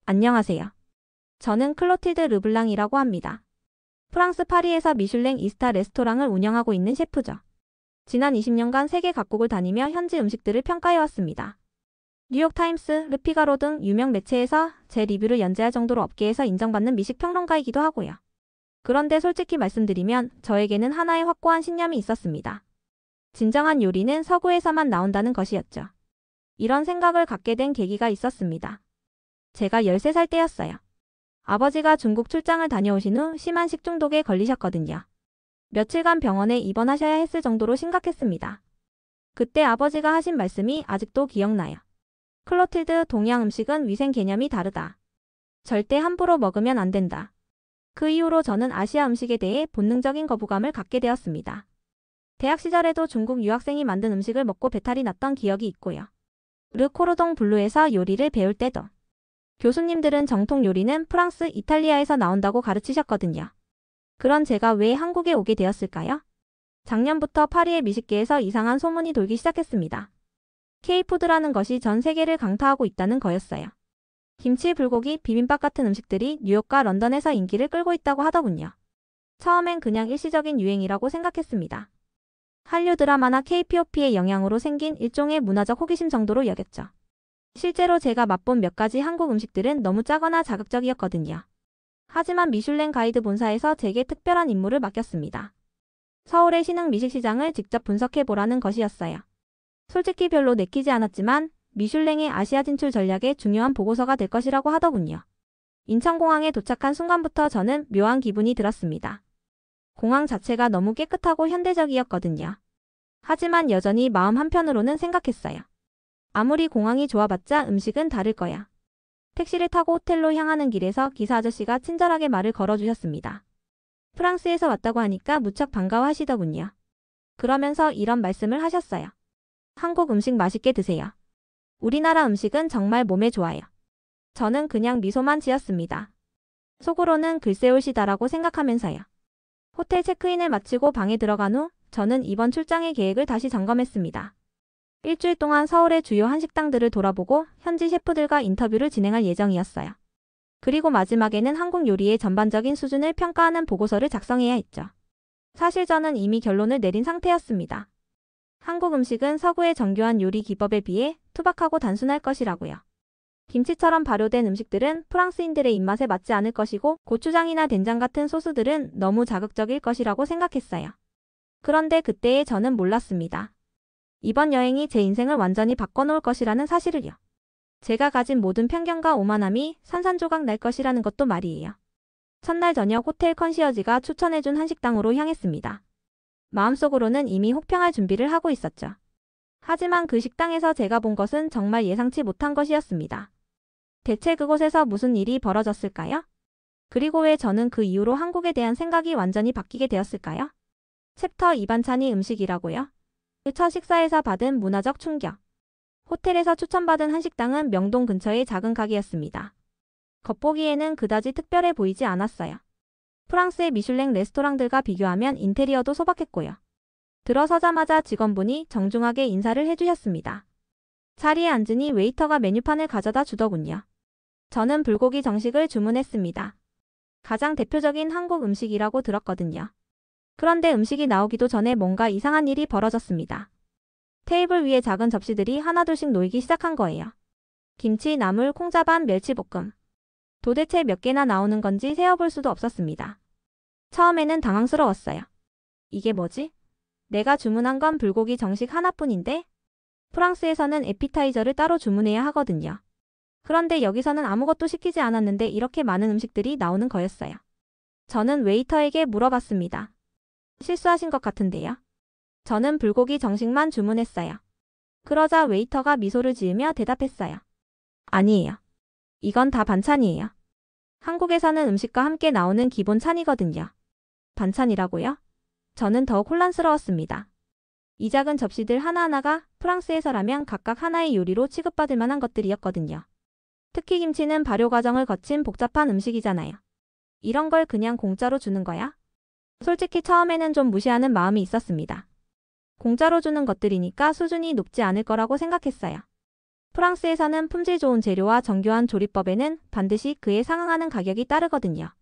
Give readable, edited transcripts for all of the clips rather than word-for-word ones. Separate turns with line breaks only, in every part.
안녕하세요. 저는 클로틸드 르블랑이라고 합니다. 프랑스 파리에서 미슐랭 이스타 레스토랑을 운영하고 있는 셰프죠. 지난 20년간 세계 각국을 다니며 현지 음식들을 평가해왔습니다. 뉴욕타임스, 르피가로 등 유명 매체에서 제 리뷰를 연재할 정도로 업계에서 인정받는 미식 평론가이기도 하고요. 그런데 솔직히 말씀드리면 저에게는 하나의 확고한 신념이 있었습니다. 진정한 요리는 서구에서만 나온다는 것이었죠. 이런 생각을 갖게 된 계기가 있었습니다. 제가 13살 때였어요. 아버지가 중국 출장을 다녀오신 후 심한 식중독에 걸리셨거든요. 며칠간 병원에 입원하셔야 했을 정도로 심각했습니다. 그때 아버지가 하신 말씀이 아직도 기억나요. 클로틸드, 동양 음식은 위생 개념이 다르다. 절대 함부로 먹으면 안 된다. 그 이후로 저는 아시아 음식에 대해 본능적인 거부감을 갖게 되었습니다. 대학 시절에도 중국 유학생이 만든 음식을 먹고 배탈이 났던 기억이 있고요. 르 코르동 블루에서 요리를 배울 때도 교수님들은 정통 요리는 프랑스, 이탈리아에서 나온다고 가르치셨거든요. 그런 제가 왜 한국에 오게 되었을까요? 작년부터 파리의 미식계에서 이상한 소문이 돌기 시작했습니다. K푸드라는 것이 전 세계를 강타하고 있다는 거였어요. 김치, 불고기, 비빔밥 같은 음식들이 뉴욕과 런던에서 인기를 끌고 있다고 하더군요. 처음엔 그냥 일시적인 유행이라고 생각했습니다. 한류 드라마나 KPOP의 영향으로 생긴 일종의 문화적 호기심 정도로 여겼죠. 실제로 제가 맛본 몇 가지 한국 음식들은 너무 짜거나 자극적이었거든요. 하지만 미슐랭 가이드 본사에서 제게 특별한 임무를 맡겼습니다. 서울의 신흥 미식시장을 직접 분석해보라는 것이었어요. 솔직히 별로 내키지 않았지만 미슐랭의 아시아 진출 전략에 중요한 보고서가 될 것이라고 하더군요. 인천공항에 도착한 순간부터 저는 묘한 기분이 들었습니다. 공항 자체가 너무 깨끗하고 현대적이었거든요. 하지만 여전히 마음 한편으로는 생각했어요. 아무리 공항이 좋아봤자 음식은 다를 거야. 택시를 타고 호텔로 향하는 길에서 기사 아저씨가 친절하게 말을 걸어주셨습니다. 프랑스에서 왔다고 하니까 무척 반가워하시더군요. 그러면서 이런 말씀을 하셨어요. 한국 음식 맛있게 드세요. 우리나라 음식은 정말 몸에 좋아요. 저는 그냥 미소만 지었습니다. 속으로는 글쎄 올시다라고 생각하면서요. 호텔 체크인을 마치고 방에 들어간 후 저는 이번 출장의 계획을 다시 점검했습니다. 일주일 동안 서울의 주요 한식당들을 돌아보고 현지 셰프들과 인터뷰를 진행할 예정이었어요. 그리고 마지막에는 한국 요리의 전반적인 수준을 평가하는 보고서를 작성해야 했죠. 사실 저는 이미 결론을 내린 상태였습니다. 한국 음식은 서구의 정교한 요리 기법에 비해 투박하고 단순할 것이라고요. 김치처럼 발효된 음식들은 프랑스인들의 입맛에 맞지 않을 것이고 고추장이나 된장 같은 소스들은 너무 자극적일 것이라고 생각했어요. 그런데 그때의 저는 몰랐습니다. 이번 여행이 제 인생을 완전히 바꿔놓을 것이라는 사실을요. 제가 가진 모든 편견과 오만함이 산산조각 날 것이라는 것도 말이에요. 첫날 저녁 호텔 컨시어지가 추천해준 한식당으로 향했습니다. 마음속으로는 이미 혹평할 준비를 하고 있었죠. 하지만 그 식당에서 제가 본 것은 정말 예상치 못한 것이었습니다. 대체 그곳에서 무슨 일이 벌어졌을까요? 그리고 왜 저는 그 이후로 한국에 대한 생각이 완전히 바뀌게 되었을까요? 챕터 2 반찬이 음식이라고요? 그 첫 식사에서 받은 문화적 충격. 호텔에서 추천받은 한식당은 명동 근처의 작은 가게였습니다. 겉보기에는 그다지 특별해 보이지 않았어요. 프랑스의 미슐랭 레스토랑들과 비교하면 인테리어도 소박했고요. 들어서자마자 직원분이 정중하게 인사를 해주셨습니다. 자리에 앉으니 웨이터가 메뉴판을 가져다 주더군요. 저는 불고기 정식을 주문했습니다. 가장 대표적인 한국 음식이라고 들었거든요. 그런데 음식이 나오기도 전에 뭔가 이상한 일이 벌어졌습니다. 테이블 위에 작은 접시들이 하나둘씩 놓이기 시작한 거예요. 김치, 나물, 콩자반, 멸치볶음. 도대체 몇 개나 나오는 건지 세어볼 수도 없었습니다. 처음에는 당황스러웠어요. 이게 뭐지? 내가 주문한 건 불고기 정식 하나뿐인데? 프랑스에서는 에피타이저를 따로 주문해야 하거든요. 그런데 여기서는 아무것도 시키지 않았는데 이렇게 많은 음식들이 나오는 거였어요. 저는 웨이터에게 물어봤습니다. 실수하신 것 같은데요. 저는 불고기 정식만 주문했어요. 그러자 웨이터가 미소를 지으며 대답했어요. 아니에요. 이건 다 반찬이에요. 한국에서는 음식과 함께 나오는 기본 찬이거든요. 반찬이라고요? 저는 더욱 혼란스러웠습니다. 이 작은 접시들 하나하나가 프랑스에서라면 각각 하나의 요리로 취급받을 만한 것들이었거든요. 특히 김치는 발효 과정을 거친 복잡한 음식이잖아요. 이런 걸 그냥 공짜로 주는 거야? 솔직히 처음에는 좀 무시하는 마음이 있었습니다. 공짜로 주는 것들이니까 수준이 높지 않을 거라고 생각했어요. 프랑스에서는 품질 좋은 재료와 정교한 조리법에는 반드시 그에 상응하는 가격이 따르거든요.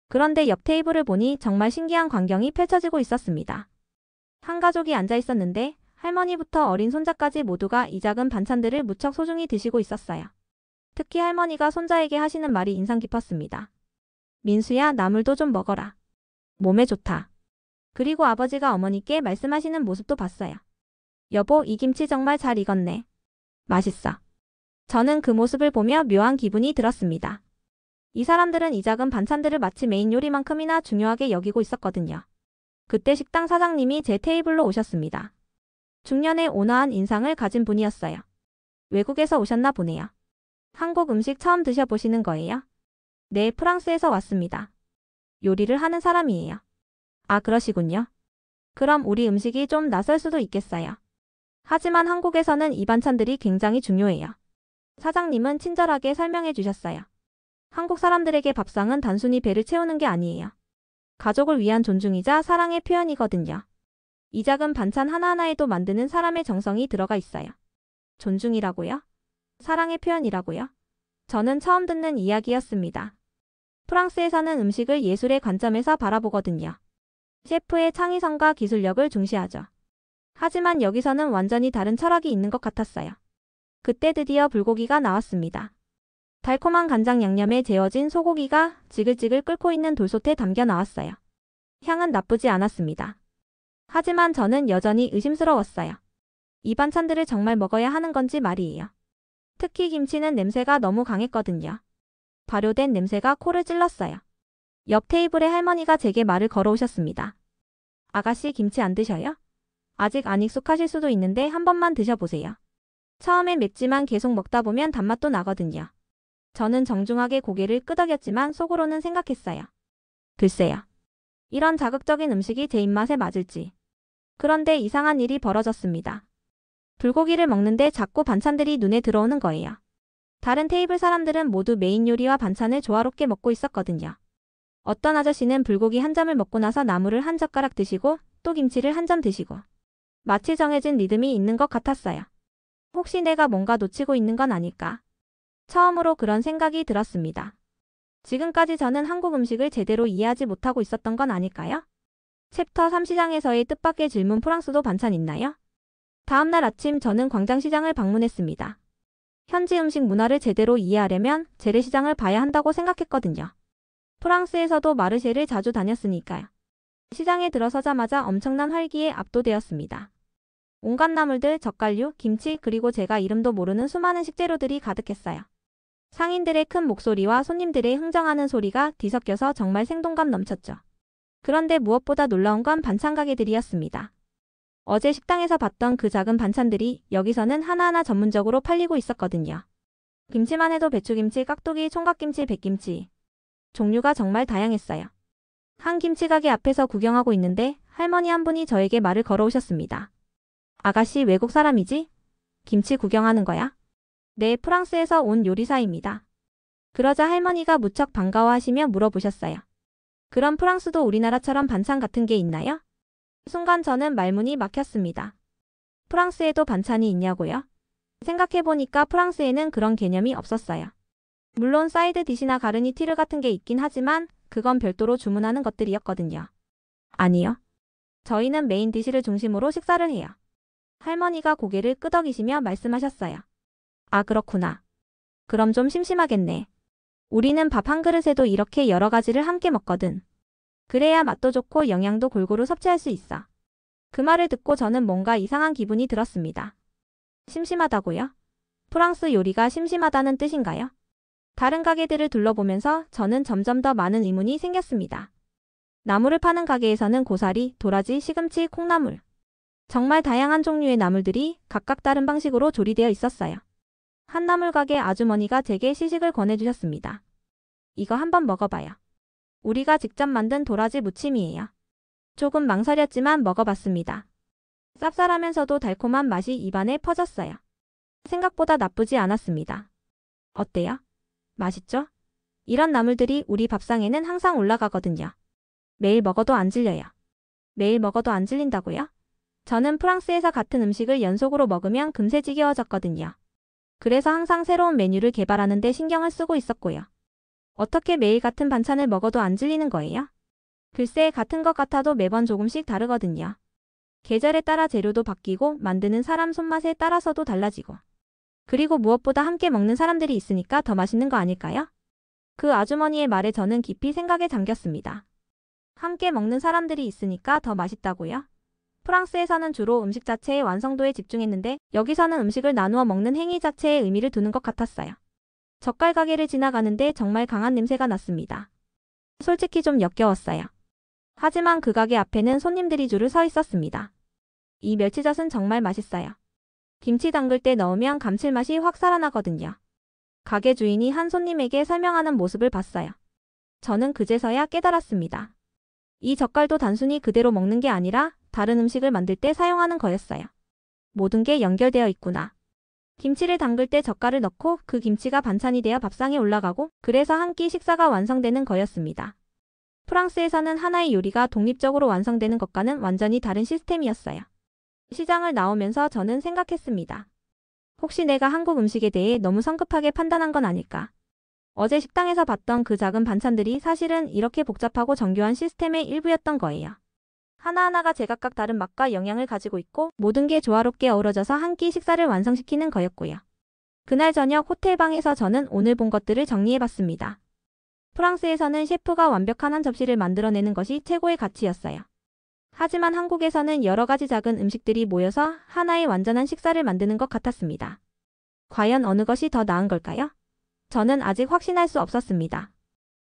그런데 옆 테이블을 보니 정말 신기한 광경이 펼쳐지고 있었습니다. 한 가족이 앉아 있었는데 할머니부터 어린 손자까지 모두가 이 작은 반찬들을 무척 소중히 드시고 있었어요. 특히 할머니가 손자에게 하시는 말이 인상 깊었습니다. 민수야, 나물도 좀 먹어라. 몸에 좋다. 그리고 아버지가 어머니께 말씀하시는 모습도 봤어요. 여보, 이 김치 정말 잘 익었네. 맛있어. 저는 그 모습을 보며 묘한 기분이 들었습니다. 이 사람들은 이 작은 반찬들을 마치 메인 요리만큼이나 중요하게 여기고 있었거든요. 그때 식당 사장님이 제 테이블로 오셨습니다. 중년의 온화한 인상을 가진 분이었어요. 외국에서 오셨나 보네요. 한국 음식 처음 드셔보시는 거예요? 네, 프랑스에서 왔습니다. 요리를 하는 사람이에요. 아, 그러시군요. 그럼 우리 음식이 좀 낯설 수도 있겠어요. 하지만 한국에서는 이 반찬들이 굉장히 중요해요. 사장님은 친절하게 설명해 주셨어요. 한국 사람들에게 밥상은 단순히 배를 채우는 게 아니에요. 가족을 위한 존중이자 사랑의 표현이거든요. 이 작은 반찬 하나하나에도 만드는 사람의 정성이 들어가 있어요. 존중이라고요? 사랑의 표현이라고요? 저는 처음 듣는 이야기였습니다. 프랑스에서는 음식을 예술의 관점에서 바라보거든요. 셰프의 창의성과 기술력을 중시하죠. 하지만 여기서는 완전히 다른 철학이 있는 것 같았어요. 그때 드디어 불고기가 나왔습니다. 달콤한 간장 양념에 재워진 소고기가 지글지글 끓고 있는 돌솥에 담겨 나왔어요. 향은 나쁘지 않았습니다. 하지만 저는 여전히 의심스러웠어요. 이 반찬들을 정말 먹어야 하는 건지 말이에요. 특히 김치는 냄새가 너무 강했거든요. 발효된 냄새가 코를 찔렀어요. 옆 테이블의 할머니가 제게 말을 걸어오셨습니다. 아가씨, 김치 안 드셔요? 아직 안 익숙하실 수도 있는데 한 번만 드셔보세요. 처음엔 맵지만 계속 먹다 보면 단맛도 나거든요. 저는 정중하게 고개를 끄덕였지만 속으로는 생각했어요. 글쎄요. 이런 자극적인 음식이 제 입맛에 맞을지. 그런데 이상한 일이 벌어졌습니다. 불고기를 먹는데 자꾸 반찬들이 눈에 들어오는 거예요. 다른 테이블 사람들은 모두 메인 요리와 반찬을 조화롭게 먹고 있었거든요. 어떤 아저씨는 불고기 한 점을 먹고 나서 나물을 한 젓가락 드시고 또 김치를 한 점 드시고. 마치 정해진 리듬이 있는 것 같았어요. 혹시 내가 뭔가 놓치고 있는 건 아닐까? 처음으로 그런 생각이 들었습니다. 지금까지 저는 한국 음식을 제대로 이해하지 못하고 있었던 건 아닐까요? 챕터 3 시장에서의 뜻밖의 질문. 프랑스도 반찬 있나요? 다음날 아침 저는 광장시장을 방문했습니다. 현지 음식 문화를 제대로 이해하려면 재래시장을 봐야 한다고 생각했거든요. 프랑스에서도 마르쉐를 자주 다녔으니까요. 시장에 들어서자마자 엄청난 활기에 압도되었습니다. 온갖 나물들, 젓갈류, 김치, 그리고 제가 이름도 모르는 수많은 식재료들이 가득했어요. 상인들의 큰 목소리와 손님들의 흥정하는 소리가 뒤섞여서 정말 생동감 넘쳤죠. 그런데 무엇보다 놀라운 건 반찬 가게들이었습니다. 어제 식당에서 봤던 그 작은 반찬들이 여기서는 하나하나 전문적으로 팔리고 있었거든요. 김치만 해도 배추김치, 깍두기, 총각김치, 백김치. 종류가 정말 다양했어요. 한 김치 가게 앞에서 구경하고 있는데 할머니 한 분이 저에게 말을 걸어오셨습니다. 아가씨, 외국 사람이지? 김치 구경하는 거야? 네, 프랑스에서 온 요리사입니다. 그러자 할머니가 무척 반가워하시며 물어보셨어요. 그럼 프랑스도 우리나라처럼 반찬 같은 게 있나요? 순간 저는 말문이 막혔습니다. 프랑스에도 반찬이 있냐고요? 생각해보니까 프랑스에는 그런 개념이 없었어요. 물론 사이드 디시나 가르니티르 같은 게 있긴 하지만 그건 별도로 주문하는 것들이었거든요. 아니요. 저희는 메인 디시를 중심으로 식사를 해요. 할머니가 고개를 끄덕이시며 말씀하셨어요. 아, 그렇구나. 그럼 좀 심심하겠네. 우리는 밥 한 그릇에도 이렇게 여러 가지를 함께 먹거든. 그래야 맛도 좋고 영양도 골고루 섭취할 수 있어. 그 말을 듣고 저는 뭔가 이상한 기분이 들었습니다. 심심하다고요? 프랑스 요리가 심심하다는 뜻인가요? 다른 가게들을 둘러보면서 저는 점점 더 많은 의문이 생겼습니다. 나물을 파는 가게에서는 고사리, 도라지, 시금치, 콩나물. 정말 다양한 종류의 나물들이 각각 다른 방식으로 조리되어 있었어요. 한 나물 가게 아주머니가 제게 시식을 권해주셨습니다. 이거 한번 먹어봐요. 우리가 직접 만든 도라지 무침이에요. 조금 망설였지만 먹어봤습니다. 쌉쌀하면서도 달콤한 맛이 입안에 퍼졌어요. 생각보다 나쁘지 않았습니다. 어때요? 맛있죠? 이런 나물들이 우리 밥상에는 항상 올라가거든요. 매일 먹어도 안 질려요. 매일 먹어도 안 질린다고요? 저는 프랑스에서 같은 음식을 연속으로 먹으면 금세 지겨워졌거든요. 그래서 항상 새로운 메뉴를 개발하는 데 신경을 쓰고 있었고요. 어떻게 매일 같은 반찬을 먹어도 안 질리는 거예요? 글쎄, 같은 것 같아도 매번 조금씩 다르거든요. 계절에 따라 재료도 바뀌고 만드는 사람 손맛에 따라서도 달라지고. 그리고 무엇보다 함께 먹는 사람들이 있으니까 더 맛있는 거 아닐까요? 그 아주머니의 말에 저는 깊이 생각에 잠겼습니다. 함께 먹는 사람들이 있으니까 더 맛있다고요? 프랑스에서는 주로 음식 자체의 완성도에 집중했는데 여기서는 음식을 나누어 먹는 행위 자체에 의미를 두는 것 같았어요. 젓갈 가게를 지나가는데 정말 강한 냄새가 났습니다. 솔직히 좀 역겨웠어요. 하지만 그 가게 앞에는 손님들이 줄을 서 있었습니다. 이 멸치젓은 정말 맛있어요. 김치 담글 때 넣으면 감칠맛이 확 살아나거든요. 가게 주인이 한 손님에게 설명하는 모습을 봤어요. 저는 그제서야 깨달았습니다. 이 젓갈도 단순히 그대로 먹는 게 아니라 다른 음식을 만들 때 사용하는 거였어요. 모든 게 연결되어 있구나. 김치를 담글 때 젓갈을 넣고 그 김치가 반찬이 되어 밥상에 올라가고 그래서 한 끼 식사가 완성되는 거였습니다. 프랑스에서는 하나의 요리가 독립적으로 완성되는 것과는 완전히 다른 시스템이었어요. 시장을 나오면서 저는 생각했습니다. 혹시 내가 한국 음식에 대해 너무 성급하게 판단한 건 아닐까? 어제 식당에서 봤던 그 작은 반찬들이 사실은 이렇게 복잡하고 정교한 시스템의 일부였던 거예요. 하나하나가 제각각 다른 맛과 영양을 가지고 있고 모든 게 조화롭게 어우러져서 한 끼 식사를 완성시키는 거였고요. 그날 저녁 호텔방에서 저는 오늘 본 것들을 정리해봤습니다. 프랑스에서는 셰프가 완벽한 한 접시를 만들어내는 것이 최고의 가치였어요. 하지만 한국에서는 여러 가지 작은 음식들이 모여서 하나의 완전한 식사를 만드는 것 같았습니다. 과연 어느 것이 더 나은 걸까요? 저는 아직 확신할 수 없었습니다.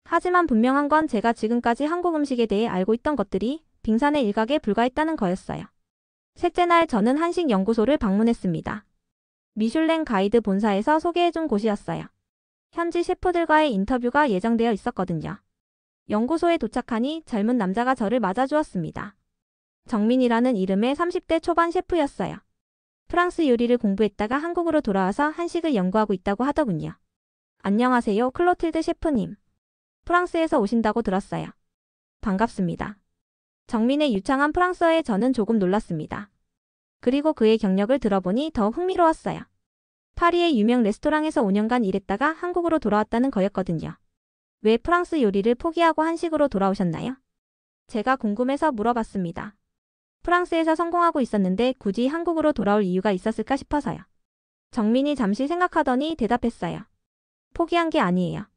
하지만 분명한 건 제가 지금까지 한국 음식에 대해 알고 있던 것들이 빙산의 일각에 불과했다는 거였어요. 셋째 날 저는 한식 연구소를 방문했습니다. 미슐랭 가이드 본사에서 소개해준 곳이었어요. 현지 셰프들과의 인터뷰가 예정되어 있었거든요. 연구소에 도착하니 젊은 남자가 저를 맞아주었습니다. 정민이라는 이름의 30대 초반 셰프였어요. 프랑스 요리를 공부했다가 한국으로 돌아와서 한식을 연구하고 있다고 하더군요. 안녕하세요, 클로틸드 셰프님. 프랑스에서 오신다고 들었어요. 반갑습니다. 정민의 유창한 프랑스어에 저는 조금 놀랐습니다. 그리고 그의 경력을 들어보니 더 흥미로웠어요. 파리의 유명 레스토랑에서 5년간 일했다가 한국으로 돌아왔다는 거였거든요. 왜 프랑스 요리를 포기하고 한식으로 돌아오셨나요? 제가 궁금해서 물어봤습니다. 프랑스에서 성공하고 있었는데 굳이 한국으로 돌아올 이유가 있었을까 싶어서요. 정민이 잠시 생각하더니 대답했어요. 포기한 게 아니에요.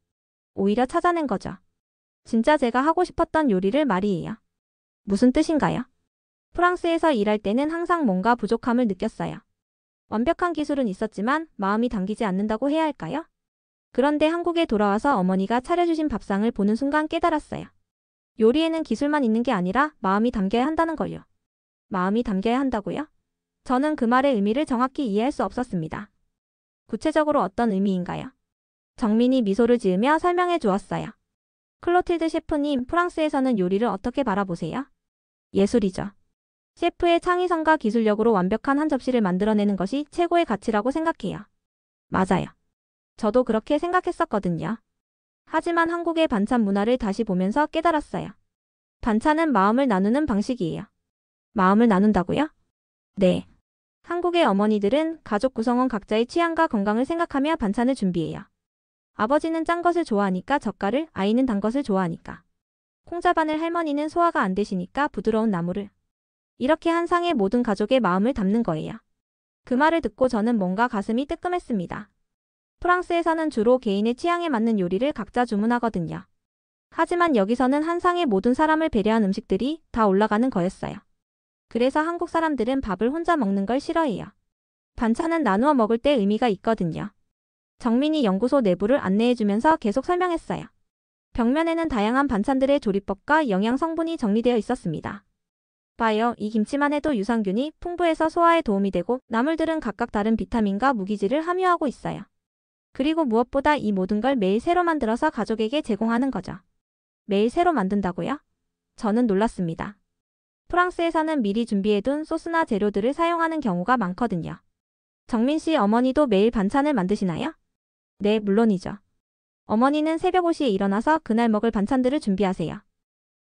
오히려 찾아낸 거죠. 진짜 제가 하고 싶었던 요리를 말이에요. 무슨 뜻인가요? 프랑스에서 일할 때는 항상 뭔가 부족함을 느꼈어요. 완벽한 기술은 있었지만 마음이 담기지 않는다고 해야 할까요? 그런데 한국에 돌아와서 어머니가 차려주신 밥상을 보는 순간 깨달았어요. 요리에는 기술만 있는 게 아니라 마음이 담겨야 한다는 걸요. 마음이 담겨야 한다고요? 저는 그 말의 의미를 정확히 이해할 수 없었습니다. 구체적으로 어떤 의미인가요? 정민이 미소를 지으며 설명해 주었어요. 클로틸드 셰프님, 프랑스에서는 요리를 어떻게 바라보세요? 예술이죠. 셰프의 창의성과 기술력으로 완벽한 한 접시를 만들어내는 것이 최고의 가치라고 생각해요. 맞아요. 저도 그렇게 생각했었거든요. 하지만 한국의 반찬 문화를 다시 보면서 깨달았어요. 반찬은 마음을 나누는 방식이에요. 마음을 나눈다고요? 네. 한국의 어머니들은 가족 구성원 각자의 취향과 건강을 생각하며 반찬을 준비해요. 아버지는 짠 것을 좋아하니까 젓갈을, 아이는 단 것을 좋아하니까. 콩자반을, 할머니는 소화가 안 되시니까 부드러운 나물을. 이렇게 한 상에 모든 가족의 마음을 담는 거예요. 그 말을 듣고 저는 뭔가 가슴이 뜨끔했습니다. 프랑스에서는 주로 개인의 취향에 맞는 요리를 각자 주문하거든요. 하지만 여기서는 한 상에 모든 사람을 배려한 음식들이 다 올라가는 거였어요. 그래서 한국 사람들은 밥을 혼자 먹는 걸 싫어해요. 반찬은 나누어 먹을 때 의미가 있거든요. 정민이 연구소 내부를 안내해주면서 계속 설명했어요. 벽면에는 다양한 반찬들의 조리법과 영양 성분이 정리되어 있었습니다. 봐요, 이 김치만 해도 유산균이 풍부해서 소화에 도움이 되고 나물들은 각각 다른 비타민과 무기질을 함유하고 있어요. 그리고 무엇보다 이 모든 걸 매일 새로 만들어서 가족에게 제공하는 거죠. 매일 새로 만든다고요? 저는 놀랐습니다. 프랑스에서는 미리 준비해둔 소스나 재료들을 사용하는 경우가 많거든요. 정민 씨 어머니도 매일 반찬을 만드시나요? 네, 물론이죠. 어머니는 새벽 5시에 일어나서 그날 먹을 반찬들을 준비하세요.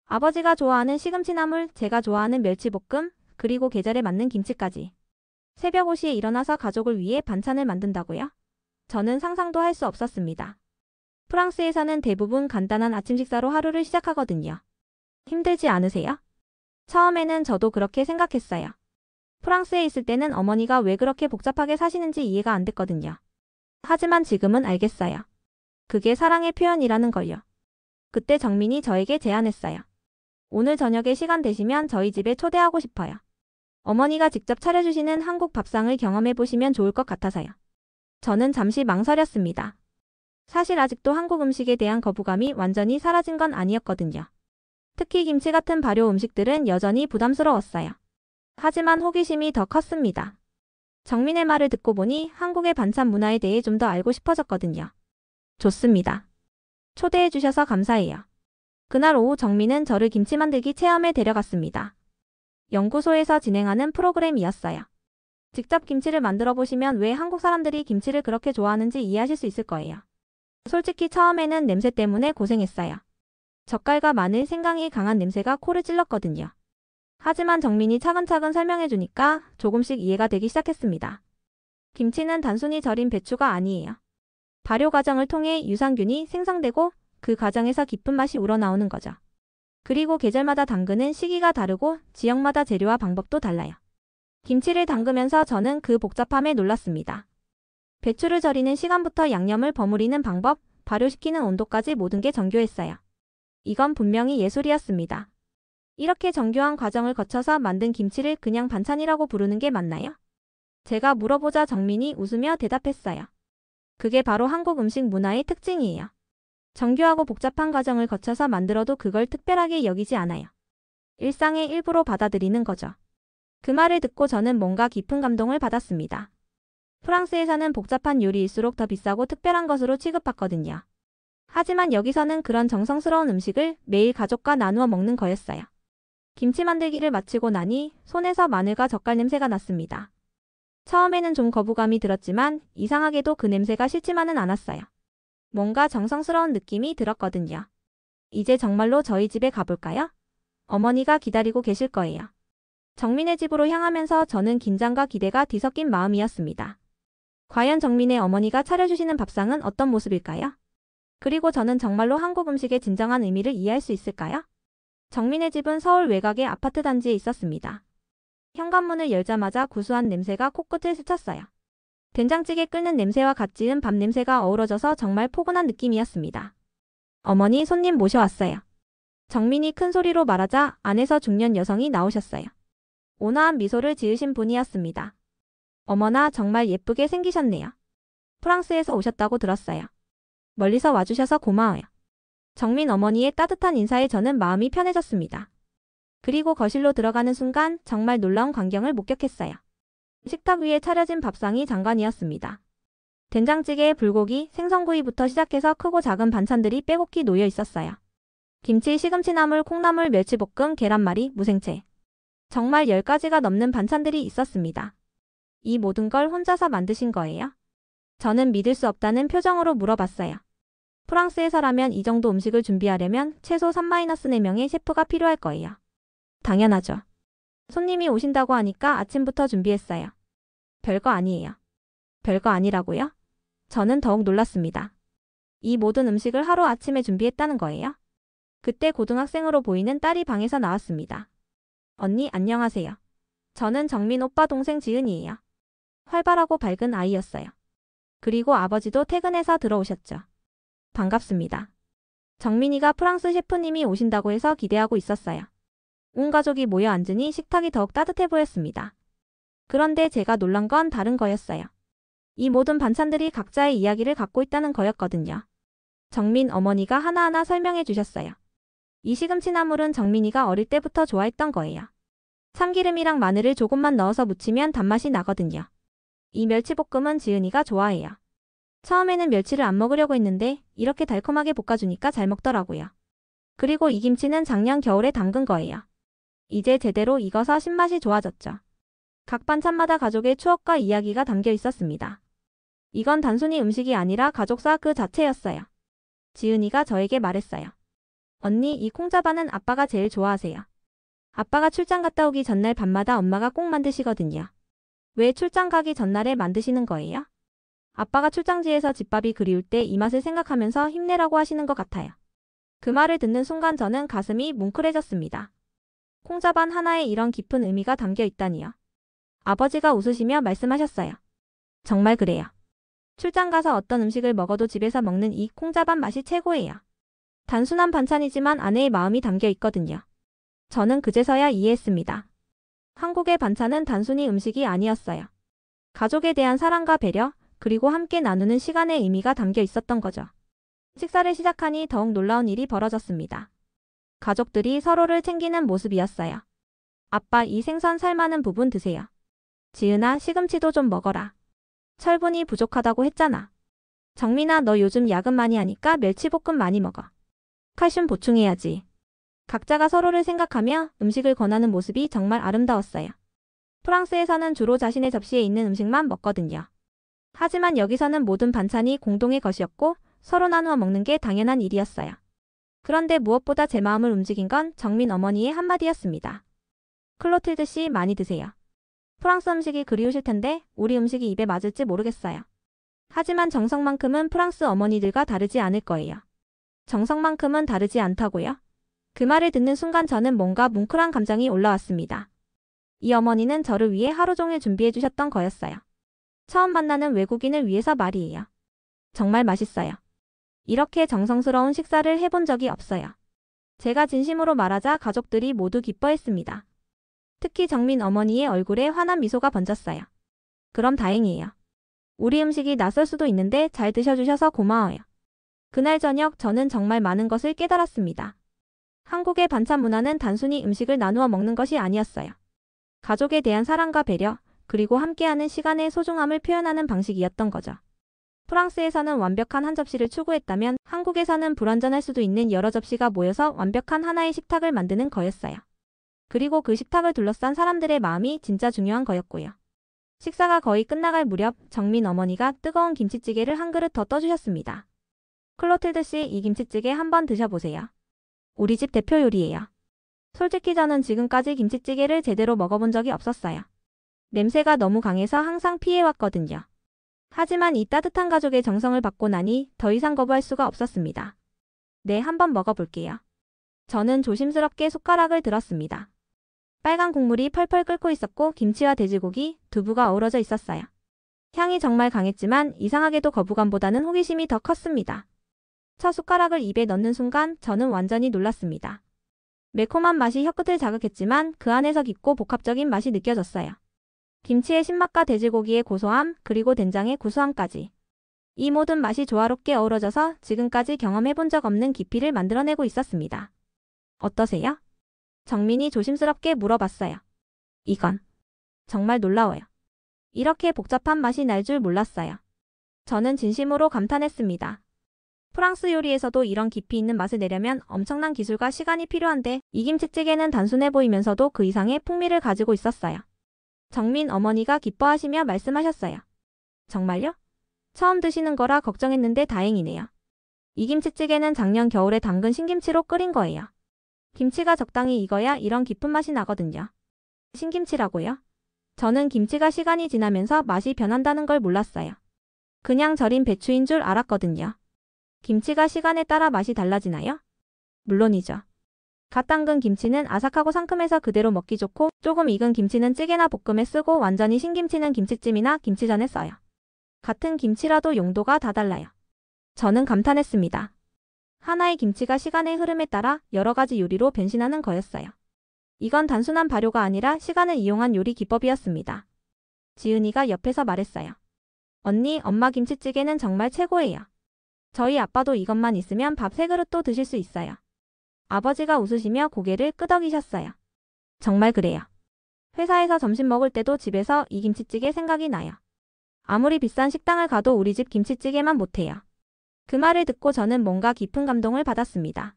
아버지가 좋아하는 시금치나물, 제가 좋아하는 멸치볶음, 그리고 계절에 맞는 김치까지. 새벽 5시에 일어나서 가족을 위해 반찬을 만든다고요? 저는 상상도 할 수 없었습니다. 프랑스에서는 대부분 간단한 아침 식사로 하루를 시작하거든요. 힘들지 않으세요? 처음에는 저도 그렇게 생각했어요. 프랑스에 있을 때는 어머니가 왜 그렇게 복잡하게 사시는지 이해가 안 됐거든요. 하지만 지금은 알겠어요. 그게 사랑의 표현이라는 걸요. 그때 정민이 저에게 제안했어요. 오늘 저녁에 시간 되시면 저희 집에 초대하고 싶어요. 어머니가 직접 차려주시는 한국 밥상을 경험해보시면 좋을 것 같아서요. 저는 잠시 망설였습니다. 사실 아직도 한국 음식에 대한 거부감이 완전히 사라진 건 아니었거든요. 특히 김치 같은 발효 음식들은 여전히 부담스러웠어요. 하지만 호기심이 더 컸습니다. 정민의 말을 듣고 보니 한국의 반찬 문화에 대해 좀 더 알고 싶어졌거든요. 좋습니다. 초대해 주셔서 감사해요. 그날 오후 정민은 저를 김치 만들기 체험에 데려갔습니다. 연구소에서 진행하는 프로그램이었어요. 직접 김치를 만들어 보시면 왜 한국 사람들이 김치를 그렇게 좋아하는지 이해하실 수 있을 거예요. 솔직히 처음에는 냄새 때문에 고생했어요. 젓갈과 마늘, 생강이 강한 냄새가 코를 찔렀거든요. 하지만 정민이 차근차근 설명해 주니까 조금씩 이해가 되기 시작했습니다. 김치는 단순히 절인 배추가 아니에요. 발효 과정을 통해 유산균이 생성되고 그 과정에서 깊은 맛이 우러나오는 거죠. 그리고 계절마다 담그는 시기가 다르고 지역마다 재료와 방법도 달라요. 김치를 담그면서 저는 그 복잡함에 놀랐습니다. 배추를 절이는 시간부터 양념을 버무리는 방법, 발효시키는 온도까지 모든 게 정교했어요. 이건 분명히 예술이었습니다. 이렇게 정교한 과정을 거쳐서 만든 김치를 그냥 반찬이라고 부르는 게 맞나요? 제가 물어보자 정민이 웃으며 대답했어요. 그게 바로 한국 음식 문화의 특징이에요. 정교하고 복잡한 과정을 거쳐서 만들어도 그걸 특별하게 여기지 않아요. 일상의 일부로 받아들이는 거죠. 그 말을 듣고 저는 뭔가 깊은 감동을 받았습니다. 프랑스에서는 복잡한 요리일수록 더 비싸고 특별한 것으로 취급받거든요. 하지만 여기서는 그런 정성스러운 음식을 매일 가족과 나누어 먹는 거였어요. 김치 만들기를 마치고 나니 손에서 마늘과 젓갈 냄새가 났습니다. 처음에는 좀 거부감이 들었지만 이상하게도 그 냄새가 싫지만은 않았어요. 뭔가 정성스러운 느낌이 들었거든요. 이제 정말로 저희 집에 가볼까요? 어머니가 기다리고 계실 거예요. 정민의 집으로 향하면서 저는 긴장과 기대가 뒤섞인 마음이었습니다. 과연 정민의 어머니가 차려주시는 밥상은 어떤 모습일까요? 그리고 저는 정말로 한국 음식의 진정한 의미를 이해할 수 있을까요? 정민의 집은 서울 외곽의 아파트 단지에 있었습니다. 현관문을 열자마자 구수한 냄새가 코끝을 스쳤어요. 된장찌개 끓는 냄새와 갓 지은 밥 냄새가 어우러져서 정말 포근한 느낌이었습니다. 어머니, 손님 모셔왔어요. 정민이 큰 소리로 말하자 안에서 중년 여성이 나오셨어요. 온화한 미소를 지으신 분이었습니다. 어머나, 정말 예쁘게 생기셨네요. 프랑스에서 오셨다고 들었어요. 멀리서 와주셔서 고마워요. 정민 어머니의 따뜻한 인사에 저는 마음이 편해졌습니다. 그리고 거실로 들어가는 순간 정말 놀라운 광경을 목격했어요. 식탁 위에 차려진 밥상이 장관이었습니다. 된장찌개에 불고기, 생선구이부터 시작해서 크고 작은 반찬들이 빼곡히 놓여 있었어요. 김치, 시금치나물, 콩나물, 멸치볶음, 계란말이, 무생채. 정말 10가지가 넘는 반찬들이 있었습니다. 이 모든 걸 혼자서 만드신 거예요? 저는 믿을 수 없다는 표정으로 물어봤어요. 프랑스에서라면 이 정도 음식을 준비하려면 최소 3-4명의 셰프가 필요할 거예요. 당연하죠. 손님이 오신다고 하니까 아침부터 준비했어요. 별거 아니에요. 별거 아니라고요? 저는 더욱 놀랐습니다. 이 모든 음식을 하루 아침에 준비했다는 거예요? 그때 고등학생으로 보이는 딸이 방에서 나왔습니다. 언니, 안녕하세요. 저는 정민 오빠 동생 지은이에요. 활발하고 밝은 아이였어요. 그리고 아버지도 퇴근해서 들어오셨죠. 반갑습니다. 정민이가 프랑스 셰프님이 오신다고 해서 기대하고 있었어요. 온 가족이 모여 앉으니 식탁이 더욱 따뜻해 보였습니다. 그런데 제가 놀란 건 다른 거였어요. 이 모든 반찬들이 각자의 이야기를 갖고 있다는 거였거든요. 정민 어머니가 하나하나 설명해 주셨어요. 이 시금치나물은 정민이가 어릴 때부터 좋아했던 거예요. 참기름이랑 마늘을 조금만 넣어서 무치면 단맛이 나거든요. 이 멸치볶음은 지은이가 좋아해요. 처음에는 멸치를 안 먹으려고 했는데 이렇게 달콤하게 볶아주니까 잘 먹더라고요. 그리고 이 김치는 작년 겨울에 담근 거예요. 이제 제대로 익어서 신맛이 좋아졌죠. 각 반찬마다 가족의 추억과 이야기가 담겨 있었습니다. 이건 단순히 음식이 아니라 가족사 그 자체였어요. 지은이가 저에게 말했어요. 언니, 이 콩자반은 아빠가 제일 좋아하세요. 아빠가 출장 갔다 오기 전날 밤마다 엄마가 꼭 만드시거든요. 왜 출장 가기 전날에 만드시는 거예요? 아빠가 출장지에서 집밥이 그리울 때 이 맛을 생각하면서 힘내라고 하시는 것 같아요. 그 말을 듣는 순간 저는 가슴이 뭉클해졌습니다. 콩자반 하나에 이런 깊은 의미가 담겨 있다니요. 아버지가 웃으시며 말씀하셨어요. 정말 그래요. 출장 가서 어떤 음식을 먹어도 집에서 먹는 이 콩자반 맛이 최고예요. 단순한 반찬이지만 아내의 마음이 담겨 있거든요. 저는 그제서야 이해했습니다. 한국의 반찬은 단순히 음식이 아니었어요. 가족에 대한 사랑과 배려, 그리고 함께 나누는 시간의 의미가 담겨 있었던 거죠. 식사를 시작하니 더욱 놀라운 일이 벌어졌습니다. 가족들이 서로를 챙기는 모습이었어요. 아빠, 이 생선 삶아는 부분 드세요. 지은아, 시금치도 좀 먹어라. 철분이 부족하다고 했잖아. 정민아, 너 요즘 야근 많이 하니까 멸치볶음 많이 먹어. 칼슘 보충해야지. 각자가 서로를 생각하며 음식을 권하는 모습이 정말 아름다웠어요. 프랑스에서는 주로 자신의 접시에 있는 음식만 먹거든요. 하지만 여기서는 모든 반찬이 공동의 것이었고 서로 나누어 먹는 게 당연한 일이었어요. 그런데 무엇보다 제 마음을 움직인 건 정민 어머니의 한마디였습니다. 클로틸드 씨, 많이 드세요. 프랑스 음식이 그리우실 텐데 우리 음식이 입에 맞을지 모르겠어요. 하지만 정성만큼은 프랑스 어머니들과 다르지 않을 거예요. 정성만큼은 다르지 않다고요? 그 말을 듣는 순간 저는 뭔가 뭉클한 감정이 올라왔습니다. 이 어머니는 저를 위해 하루 종일 준비해 주셨던 거였어요. 처음 만나는 외국인을 위해서 말이에요. 정말 맛있어요. 이렇게 정성스러운 식사를 해본 적이 없어요. 제가 진심으로 말하자 가족들이 모두 기뻐했습니다. 특히 정민 어머니의 얼굴에 환한 미소가 번졌어요. 그럼 다행이에요. 우리 음식이 낯설 수도 있는데 잘 드셔주셔서 고마워요. 그날 저녁 저는 정말 많은 것을 깨달았습니다. 한국의 반찬 문화는 단순히 음식을 나누어 먹는 것이 아니었어요. 가족에 대한 사랑과 배려, 그리고 함께하는 시간의 소중함을 표현하는 방식이었던 거죠. 프랑스에서는 완벽한 한 접시를 추구했다면 한국에서는 불완전할 수도 있는 여러 접시가 모여서 완벽한 하나의 식탁을 만드는 거였어요. 그리고 그 식탁을 둘러싼 사람들의 마음이 진짜 중요한 거였고요. 식사가 거의 끝나갈 무렵 정민 어머니가 뜨거운 김치찌개를 한 그릇 더 떠주셨습니다. 클로틸드 씨, 이 김치찌개 한번 드셔보세요. 우리 집 대표 요리예요. 솔직히 저는 지금까지 김치찌개를 제대로 먹어본 적이 없었어요. 냄새가 너무 강해서 항상 피해왔거든요. 하지만 이 따뜻한 가족의 정성을 받고 나니 더 이상 거부할 수가 없었습니다. 네, 한번 먹어볼게요. 저는 조심스럽게 숟가락을 들었습니다. 빨간 국물이 펄펄 끓고 있었고 김치와 돼지고기, 두부가 어우러져 있었어요. 향이 정말 강했지만 이상하게도 거부감보다는 호기심이 더 컸습니다. 첫 숟가락을 입에 넣는 순간 저는 완전히 놀랐습니다. 매콤한 맛이 혀끝을 자극했지만 그 안에서 깊고 복합적인 맛이 느껴졌어요. 김치의 신맛과 돼지고기의 고소함, 그리고 된장의 구수함까지. 이 모든 맛이 조화롭게 어우러져서 지금까지 경험해본 적 없는 깊이를 만들어내고 있었습니다. 어떠세요? 정민이 조심스럽게 물어봤어요. 이건 정말 놀라워요. 이렇게 복잡한 맛이 날 줄 몰랐어요. 저는 진심으로 감탄했습니다. 프랑스 요리에서도 이런 깊이 있는 맛을 내려면 엄청난 기술과 시간이 필요한데 이 김치찌개는 단순해 보이면서도 그 이상의 풍미를 가지고 있었어요. 정민 어머니가 기뻐하시며 말씀하셨어요. 정말요? 처음 드시는 거라 걱정했는데 다행이네요. 이 김치찌개는 작년 겨울에 담근 신김치로 끓인 거예요. 김치가 적당히 익어야 이런 깊은 맛이 나거든요. 신김치라고요? 저는 김치가 시간이 지나면서 맛이 변한다는 걸 몰랐어요. 그냥 절인 배추인 줄 알았거든요. 김치가 시간에 따라 맛이 달라지나요? 물론이죠. 갓 담근 김치는 아삭하고 상큼해서 그대로 먹기 좋고 조금 익은 김치는 찌개나 볶음에 쓰고 완전히 신김치는 김치찜이나 김치전에 써요. 같은 김치라도 용도가 다 달라요. 저는 감탄했습니다. 하나의 김치가 시간의 흐름에 따라 여러 가지 요리로 변신하는 거였어요. 이건 단순한 발효가 아니라 시간을 이용한 요리 기법이었습니다. 지은이가 옆에서 말했어요. 언니, 엄마 김치찌개는 정말 최고예요. 저희 아빠도 이것만 있으면 밥 3그릇도 드실 수 있어요. 아버지가 웃으시며 고개를 끄덕이셨어요. 정말 그래요. 회사에서 점심 먹을 때도 집에서 이 김치찌개 생각이 나요. 아무리 비싼 식당을 가도 우리 집 김치찌개만 못해요. 그 말을 듣고 저는 뭔가 깊은 감동을 받았습니다.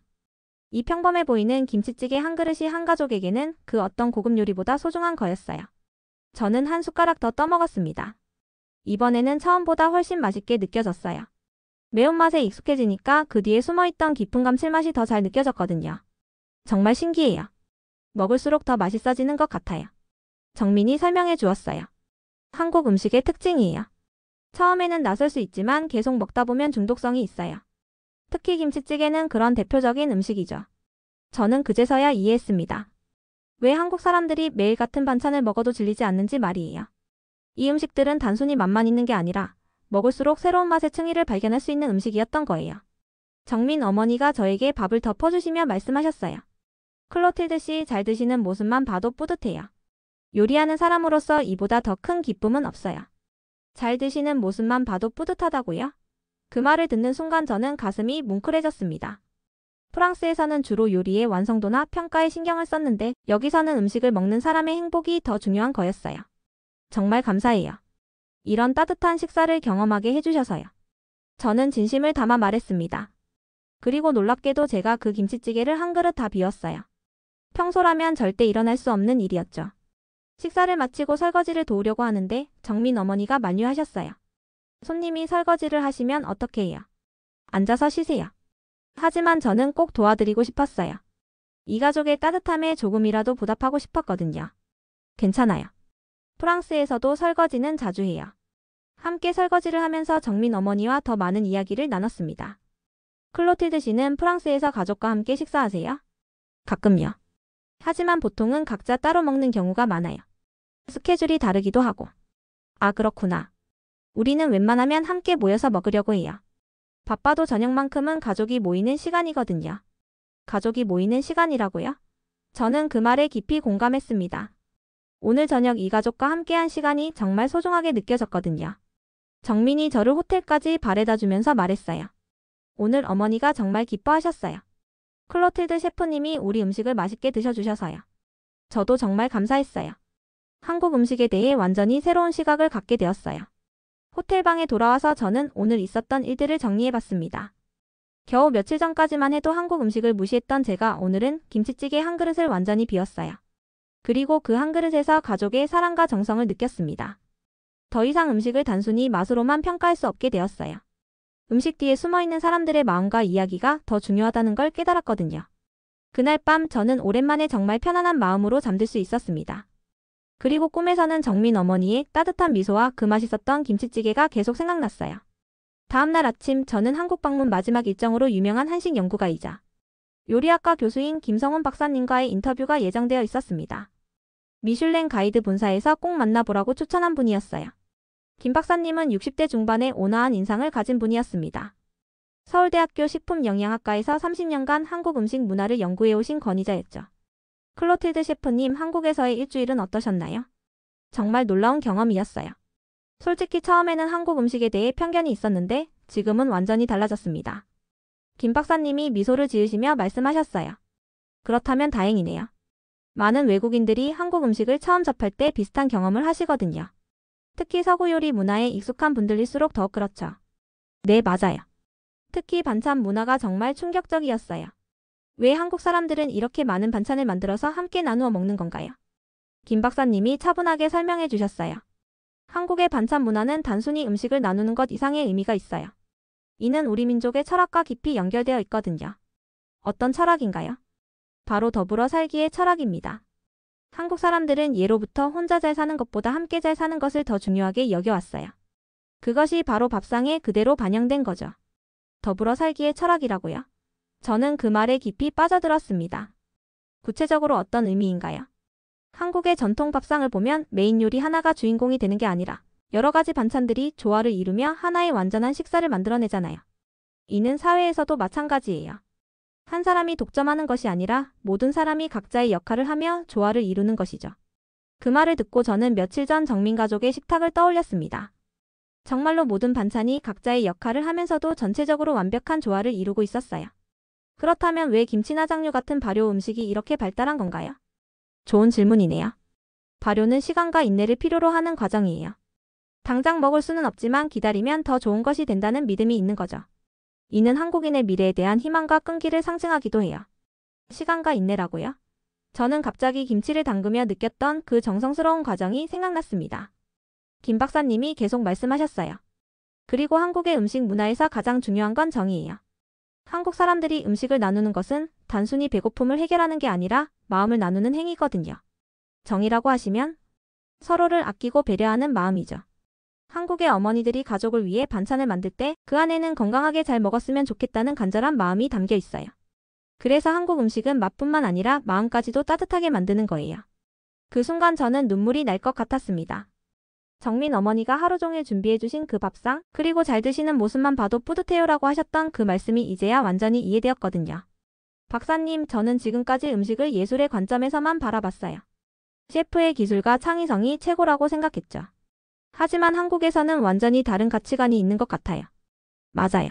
이 평범해 보이는 김치찌개 한 그릇이 한 가족에게는 그 어떤 고급 요리보다 소중한 거였어요. 저는 한 숟가락 더 떠먹었습니다. 이번에는 처음보다 훨씬 맛있게 느껴졌어요. 매운맛에 익숙해지니까 그 뒤에 숨어있던 깊은 감칠맛이 더 잘 느껴졌거든요. 정말 신기해요. 먹을수록 더 맛있어지는 것 같아요. 정민이 설명해 주었어요. 한국 음식의 특징이에요. 처음에는 낯설 수 있지만 계속 먹다 보면 중독성이 있어요. 특히 김치찌개는 그런 대표적인 음식이죠. 저는 그제서야 이해했습니다. 왜 한국 사람들이 매일 같은 반찬을 먹어도 질리지 않는지 말이에요. 이 음식들은 단순히 맛만 있는 게 아니라 먹을수록 새로운 맛의 층위를 발견할 수 있는 음식이었던 거예요. 정민 어머니가 저에게 밥을 덮어주시며 말씀하셨어요. 클로틸드 씨, 잘 드시는 모습만 봐도 뿌듯해요. 요리하는 사람으로서 이보다 더 큰 기쁨은 없어요. 잘 드시는 모습만 봐도 뿌듯하다고요? 그 말을 듣는 순간 저는 가슴이 뭉클해졌습니다. 프랑스에서는 주로 요리의 완성도나 평가에 신경을 썼는데 여기서는 음식을 먹는 사람의 행복이 더 중요한 거였어요. 정말 감사해요. 이런 따뜻한 식사를 경험하게 해주셔서요. 저는 진심을 담아 말했습니다. 그리고 놀랍게도 제가 그 김치찌개를 한 그릇 다 비웠어요. 평소라면 절대 일어날 수 없는 일이었죠. 식사를 마치고 설거지를 도우려고 하는데 정민 어머니가 만류하셨어요. 손님이 설거지를 하시면 어떻게 해요? 앉아서 쉬세요. 하지만 저는 꼭 도와드리고 싶었어요. 이 가족의 따뜻함에 조금이라도 보답하고 싶었거든요. 괜찮아요. 프랑스에서도 설거지는 자주 해요. 함께 설거지를 하면서 정민 어머니와 더 많은 이야기를 나눴습니다. 클로틸드 씨는 프랑스에서 가족과 함께 식사하세요? 가끔요. 하지만 보통은 각자 따로 먹는 경우가 많아요. 스케줄이 다르기도 하고. 아, 그렇구나. 우리는 웬만하면 함께 모여서 먹으려고 해요. 바빠도 저녁만큼은 가족이 모이는 시간이거든요. 가족이 모이는 시간이라고요? 저는 그 말에 깊이 공감했습니다. 오늘 저녁 이 가족과 함께한 시간이 정말 소중하게 느껴졌거든요. 정민이 저를 호텔까지 바래다 주면서 말했어요. 오늘 어머니가 정말 기뻐하셨어요. 클로틸드 셰프님이 우리 음식을 맛있게 드셔주셔서요. 저도 정말 감사했어요. 한국 음식에 대해 완전히 새로운 시각을 갖게 되었어요. 호텔방에 돌아와서 저는 오늘 있었던 일들을 정리해봤습니다. 겨우 며칠 전까지만 해도 한국 음식을 무시했던 제가 오늘은 김치찌개 한 그릇을 완전히 비웠어요. 그리고 그 한 그릇에서 가족의 사랑과 정성을 느꼈습니다. 더 이상 음식을 단순히 맛으로만 평가할 수 없게 되었어요. 음식 뒤에 숨어있는 사람들의 마음과 이야기가 더 중요하다는 걸 깨달았거든요. 그날 밤 저는 오랜만에 정말 편안한 마음으로 잠들 수 있었습니다. 그리고 꿈에서는 정민 어머니의 따뜻한 미소와 그 맛있었던 김치찌개가 계속 생각났어요. 다음날 아침 저는 한국 방문 마지막 일정으로 유명한 한식 연구가이자 요리학과 교수인 김성훈 박사님과의 인터뷰가 예정되어 있었습니다. 미슐랭 가이드 본사에서 꼭 만나보라고 추천한 분이었어요. 김 박사님은 60대 중반의 온화한 인상을 가진 분이었습니다. 서울대학교 식품영양학과에서 30년간 한국 음식 문화를 연구해오신 권위자였죠. 클로틸드 셰프님, 한국에서의 일주일은 어떠셨나요? 정말 놀라운 경험이었어요. 솔직히 처음에는 한국 음식에 대해 편견이 있었는데 지금은 완전히 달라졌습니다. 김 박사님이 미소를 지으시며 말씀하셨어요. 그렇다면 다행이네요. 많은 외국인들이 한국 음식을 처음 접할 때 비슷한 경험을 하시거든요. 특히 서구 요리 문화에 익숙한 분들일수록 더욱 그렇죠. 네, 맞아요. 특히 반찬 문화가 정말 충격적이었어요. 왜 한국 사람들은 이렇게 많은 반찬을 만들어서 함께 나누어 먹는 건가요? 김 박사님이 차분하게 설명해 주셨어요. 한국의 반찬 문화는 단순히 음식을 나누는 것 이상의 의미가 있어요. 이는 우리 민족의 철학과 깊이 연결되어 있거든요. 어떤 철학인가요? 바로 더불어 살기의 철학입니다. 한국 사람들은 예로부터 혼자 잘 사는 것보다 함께 잘 사는 것을 더 중요하게 여겨왔어요. 그것이 바로 밥상에 그대로 반영된 거죠. 더불어 살기의 철학이라고요? 저는 그 말에 깊이 빠져들었습니다. 구체적으로 어떤 의미인가요? 한국의 전통 밥상을 보면 메인 요리 하나가 주인공이 되는 게 아니라 여러 가지 반찬들이 조화를 이루며 하나의 완전한 식사를 만들어내잖아요. 이는 사회에서도 마찬가지예요. 한 사람이 독점하는 것이 아니라 모든 사람이 각자의 역할을 하며 조화를 이루는 것이죠. 그 말을 듣고 저는 며칠 전 정민 가족의 식탁을 떠올렸습니다. 정말로 모든 반찬이 각자의 역할을 하면서도 전체적으로 완벽한 조화를 이루고 있었어요. 그렇다면 왜 김치나 장류 같은 발효 음식이 이렇게 발달한 건가요? 좋은 질문이네요. 발효는 시간과 인내를 필요로 하는 과정이에요. 당장 먹을 수는 없지만 기다리면 더 좋은 것이 된다는 믿음이 있는 거죠. 이는 한국인의 미래에 대한 희망과 끈기를 상징하기도 해요. 시간과 인내라고요? 저는 갑자기 김치를 담그며 느꼈던 그 정성스러운 과정이 생각났습니다. 김 박사님이 계속 말씀하셨어요. 그리고 한국의 음식 문화에서 가장 중요한 건 정이에요. 한국 사람들이 음식을 나누는 것은 단순히 배고픔을 해결하는 게 아니라 마음을 나누는 행위거든요. 정이라고 하시면 서로를 아끼고 배려하는 마음이죠. 한국의 어머니들이 가족을 위해 반찬을 만들 때 그 안에는 건강하게 잘 먹었으면 좋겠다는 간절한 마음이 담겨 있어요. 그래서 한국 음식은 맛뿐만 아니라 마음까지도 따뜻하게 만드는 거예요. 그 순간 저는 눈물이 날 것 같았습니다. 정민 어머니가 하루 종일 준비해주신 그 밥상, 그리고 잘 드시는 모습만 봐도 뿌듯해요라고 하셨던 그 말씀이 이제야 완전히 이해되었거든요. 박사님, 저는 지금까지 음식을 예술의 관점에서만 바라봤어요. 셰프의 기술과 창의성이 최고라고 생각했죠. 하지만 한국에서는 완전히 다른 가치관이 있는 것 같아요. 맞아요.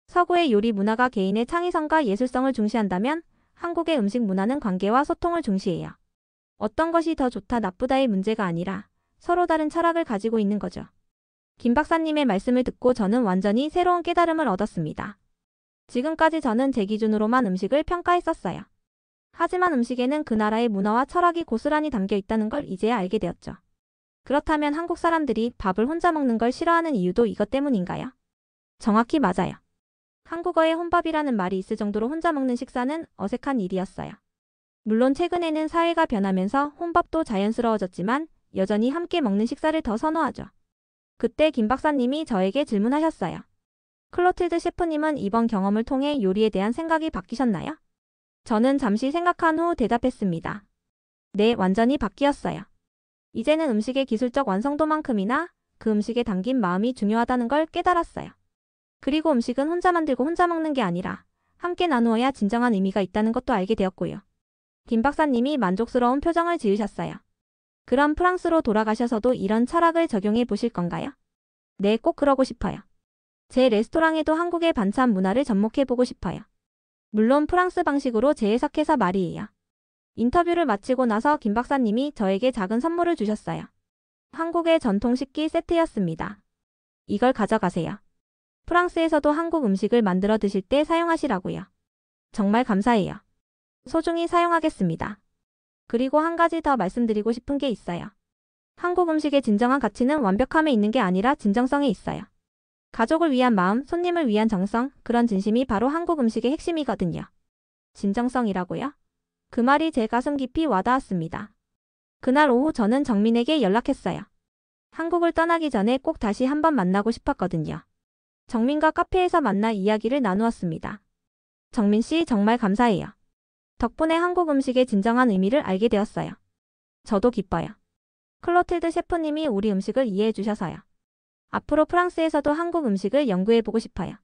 서구의 요리 문화가 개인의 창의성과 예술성을 중시한다면 한국의 음식 문화는 관계와 소통을 중시해요. 어떤 것이 더 좋다 나쁘다의 문제가 아니라 서로 다른 철학을 가지고 있는 거죠. 김 박사님의 말씀을 듣고 저는 완전히 새로운 깨달음을 얻었습니다. 지금까지 저는 제 기준으로만 음식을 평가했었어요. 하지만 음식에는 그 나라의 문화와 철학이 고스란히 담겨 있다는 걸 이제야 알게 되었죠. 그렇다면 한국 사람들이 밥을 혼자 먹는 걸 싫어하는 이유도 이것 때문인가요? 정확히 맞아요. 한국어에 혼밥이라는 말이 있을 정도로 혼자 먹는 식사는 어색한 일이었어요. 물론 최근에는 사회가 변하면서 혼밥도 자연스러워졌지만 여전히 함께 먹는 식사를 더 선호하죠. 그때 김 박사님이 저에게 질문하셨어요. 클로틸드 셰프님은 이번 경험을 통해 요리에 대한 생각이 바뀌셨나요? 저는 잠시 생각한 후 대답했습니다. 네, 완전히 바뀌었어요. 이제는 음식의 기술적 완성도만큼이나 그 음식에 담긴 마음이 중요하다는 걸 깨달았어요. 그리고 음식은 혼자 만들고 혼자 먹는 게 아니라 함께 나누어야 진정한 의미가 있다는 것도 알게 되었고요. 김 박사님이 만족스러운 표정을 지으셨어요. 그럼 프랑스로 돌아가셔서도 이런 철학을 적용해 보실 건가요? 네, 꼭 그러고 싶어요. 제 레스토랑에도 한국의 반찬 문화를 접목해 보고 싶어요. 물론 프랑스 방식으로 재해석해서 말이에요. 인터뷰를 마치고 나서 김 박사님이 저에게 작은 선물을 주셨어요. 한국의 전통 식기 세트였습니다. 이걸 가져가세요. 프랑스에서도 한국 음식을 만들어 드실 때 사용하시라고요. 정말 감사해요. 소중히 사용하겠습니다. 그리고 한 가지 더 말씀드리고 싶은 게 있어요. 한국 음식의 진정한 가치는 완벽함에 있는 게 아니라 진정성에 있어요. 가족을 위한 마음, 손님을 위한 정성, 그런 진심이 바로 한국 음식의 핵심이거든요. 진정성이라고요? 그 말이 제 가슴 깊이 와닿았습니다. 그날 오후 저는 정민에게 연락했어요. 한국을 떠나기 전에 꼭 다시 한번 만나고 싶었거든요. 정민과 카페에서 만나 이야기를 나누었습니다. 정민 씨, 정말 감사해요. 덕분에 한국 음식의 진정한 의미를 알게 되었어요. 저도 기뻐요. 클로틸드 셰프님이 우리 음식을 이해해 주셔서요. 앞으로 프랑스에서도 한국 음식을 연구해보고 싶어요.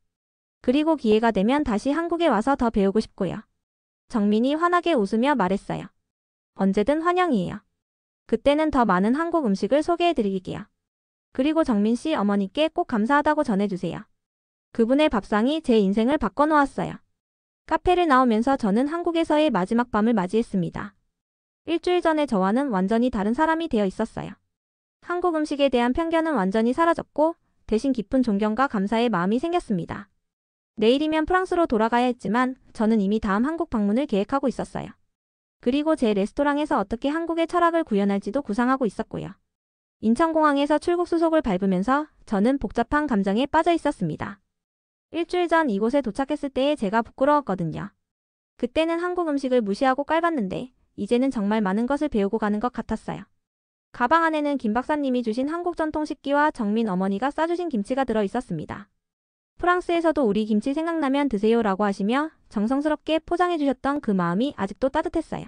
그리고 기회가 되면 다시 한국에 와서 더 배우고 싶고요. 정민이 환하게 웃으며 말했어요. 언제든 환영이에요. 그때는 더 많은 한국 음식을 소개해드릴게요. 그리고 정민 씨 어머니께 꼭 감사하다고 전해주세요. 그분의 밥상이 제 인생을 바꿔놓았어요. 카페를 나오면서 저는 한국에서의 마지막 밤을 맞이했습니다. 일주일 전에 저와는 완전히 다른 사람이 되어 있었어요. 한국 음식에 대한 편견은 완전히 사라졌고 대신 깊은 존경과 감사의 마음이 생겼습니다. 내일이면 프랑스로 돌아가야 했지만 저는 이미 다음 한국 방문을 계획하고 있었어요. 그리고 제 레스토랑에서 어떻게 한국의 철학을 구현할지도 구상하고 있었고요. 인천공항에서 출국 수속을 밟으면서 저는 복잡한 감정에 빠져 있었습니다. 일주일 전 이곳에 도착했을 때의 제가 부끄러웠거든요. 그때는 한국 음식을 무시하고 깔봤는데 이제는 정말 많은 것을 배우고 가는 것 같았어요. 가방 안에는 김 박사님이 주신 한국 전통 식기와 정민 어머니가 싸주신 김치가 들어 있었습니다. 프랑스에서도 우리 김치 생각나면 드세요라고 하시며 정성스럽게 포장해 주셨던 그 마음이 아직도 따뜻했어요.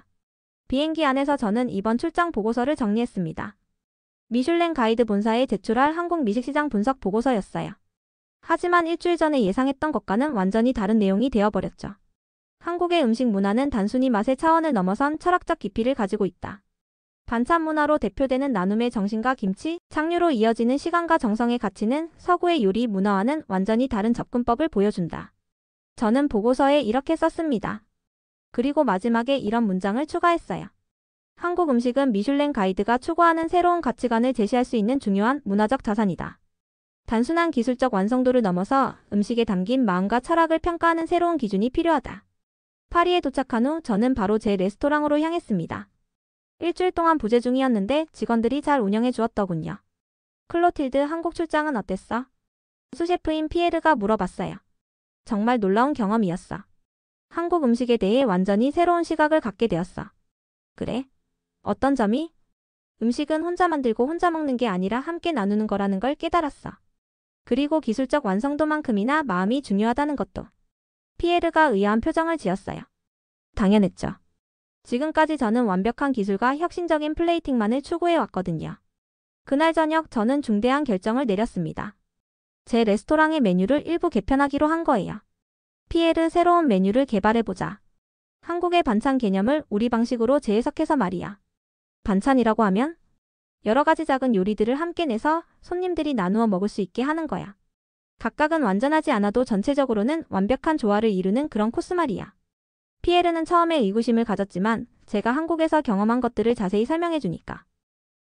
비행기 안에서 저는 이번 출장 보고서를 정리했습니다. 미슐랭 가이드 본사에 제출할 한국 미식시장 분석 보고서였어요. 하지만 일주일 전에 예상했던 것과는 완전히 다른 내용이 되어버렸죠. 한국의 음식 문화는 단순히 맛의 차원을 넘어선 철학적 깊이를 가지고 있다. 반찬 문화로 대표되는 나눔의 정신과 김치, 창류로 이어지는 시간과 정성의 가치는 서구의 요리 문화와는 완전히 다른 접근법을 보여준다. 저는 보고서에 이렇게 썼습니다. 그리고 마지막에 이런 문장을 추가했어요. 한국 음식은 미슐랭 가이드가 추구하는 새로운 가치관을 제시할 수 있는 중요한 문화적 자산이다. 단순한 기술적 완성도를 넘어서 음식에 담긴 마음과 철학을 평가하는 새로운 기준이 필요하다. 파리에 도착한 후 저는 바로 제 레스토랑으로 향했습니다. 일주일 동안 부재 중이었는데 직원들이 잘 운영해 주었더군요. 클로틸드, 한국 출장은 어땠어? 수셰프인 피에르가 물어봤어요. 정말 놀라운 경험이었어. 한국 음식에 대해 완전히 새로운 시각을 갖게 되었어. 그래? 어떤 점이? 음식은 혼자 만들고 혼자 먹는 게 아니라 함께 나누는 거라는 걸 깨달았어. 그리고 기술적 완성도만큼이나 마음이 중요하다는 것도. 피에르가 의아한 표정을 지었어요. 당연했죠. 지금까지 저는 완벽한 기술과 혁신적인 플레이팅만을 추구해 왔거든요. 그날 저녁 저는 중대한 결정을 내렸습니다. 제 레스토랑의 메뉴를 일부 개편하기로 한 거예요. 피에르, 새로운 메뉴를 개발해보자. 한국의 반찬 개념을 우리 방식으로 재해석해서 말이야. 반찬이라고 하면 여러 가지 작은 요리들을 함께 내서 손님들이 나누어 먹을 수 있게 하는 거야. 각각은 완전하지 않아도 전체적으로는 완벽한 조화를 이루는 그런 코스 말이야. 피에르는 처음에 의구심을 가졌지만 제가 한국에서 경험한 것들을 자세히 설명해 주니까